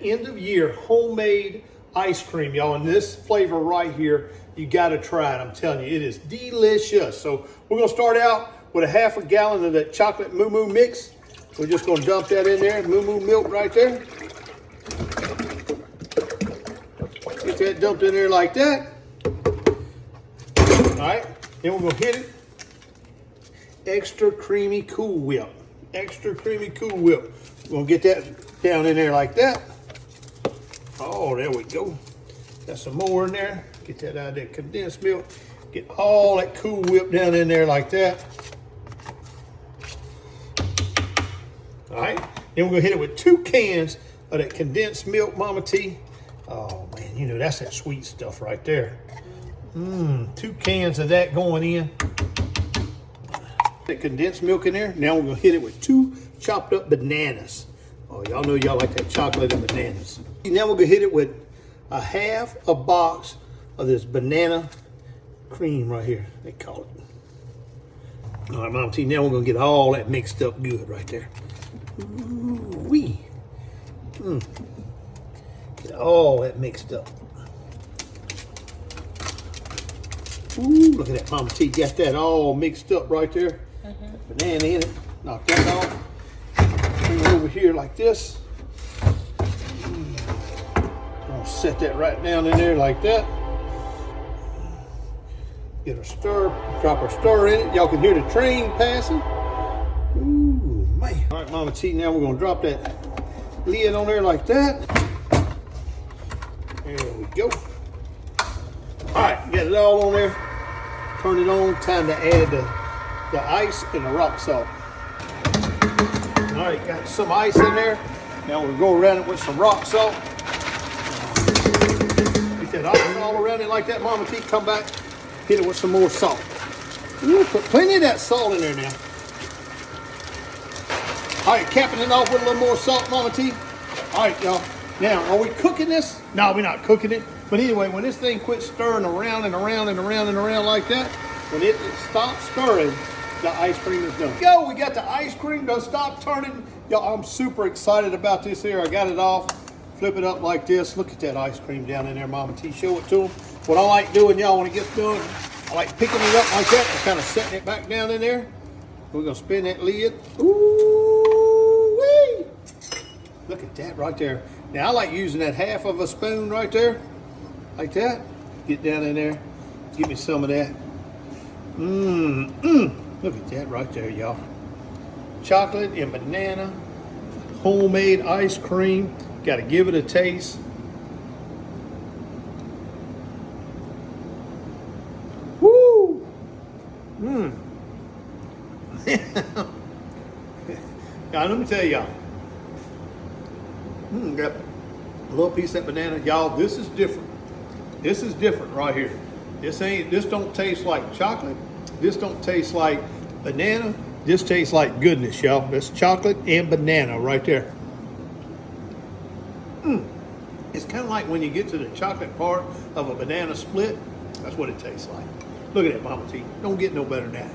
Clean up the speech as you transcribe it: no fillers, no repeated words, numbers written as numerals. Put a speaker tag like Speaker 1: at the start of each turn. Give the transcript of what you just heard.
Speaker 1: End of year homemade ice cream, y'all. And this flavor right here, you got to try it. I'm telling you, it is delicious. So we're going to start out with a half a gallon of that chocolate Moo Moo mix. We're just going to dump that in there. Moo Moo milk right there. Get that dumped in there like that. All right. Then we're going to hit it. Extra creamy Cool Whip. Extra creamy Cool Whip. We're going to get that down in there like that. Oh, there we go. Got some more in there. Get that out of that condensed milk. Get all that Cool Whip down in there like that. All right. Then we're going to hit it with 2 cans of that condensed milk, Mama T. Oh, man, you know, that's that sweet stuff right there. 2 cans of that going in. That condensed milk in there. Now we're going to hit it with 2 chopped up bananas. Oh, y'all know y'all like that chocolate and bananas. Now we're going to hit it with a half a box of this banana cream right here, they call it. All right, Mama T, now we're going to get all that mixed up good right there. Ooh-wee. Get all that mixed up. Ooh, look at that, Mama T, got that all mixed up right there. Banana in it, knock that off. Bring it over here like this. I'll set that right down in there like that. Get a stir, drop our stir in it. Y'all can hear the train passing. Ooh, man. All right, Mama T, now we're gonna drop that lid on there like that. There we go. All right, get it all on there. Turn it on, time to add the ice and the rock salt. All right, got some ice in there. Now we'll go around it with some rock salt. Get that ice all around it like that, Mama T. Come back, hit it with some more salt. Ooh, put plenty of that salt in there now. All right, capping it off with a little more salt, Mama T. All right, y'all. Now, are we cooking this? No, we're not cooking it. But anyway, when this thing quits stirring around and around and around and around like that, when it stops stirring, the ice cream is done. Yo, we got the ice cream. Don't stop turning. Y'all, I'm super excited about this here. I got it off. Flip it up like this. Look at that ice cream down in there, Mama T. Show it to them. What I like doing, y'all, when it gets done, I like picking it up like that and kind of setting it back down in there. We're going to spin that lid. Ooh-wee. Look at that right there. Now, I like using that half of a spoon right there. Like that. Get down in there. Give me some of that. Look at that right there, y'all. Chocolate and banana, homemade ice cream. Got to give it a taste. Woo! Now, let me tell y'all. Got a little piece of that banana. Y'all, this is different. This is different right here. This don't taste like chocolate. This don't taste like banana. This tastes like goodness, y'all. That's chocolate and banana right there. It's kind of like when you get to the chocolate part of a banana split. That's what it tastes like. Look at that, Mama T. Don't get no better than that.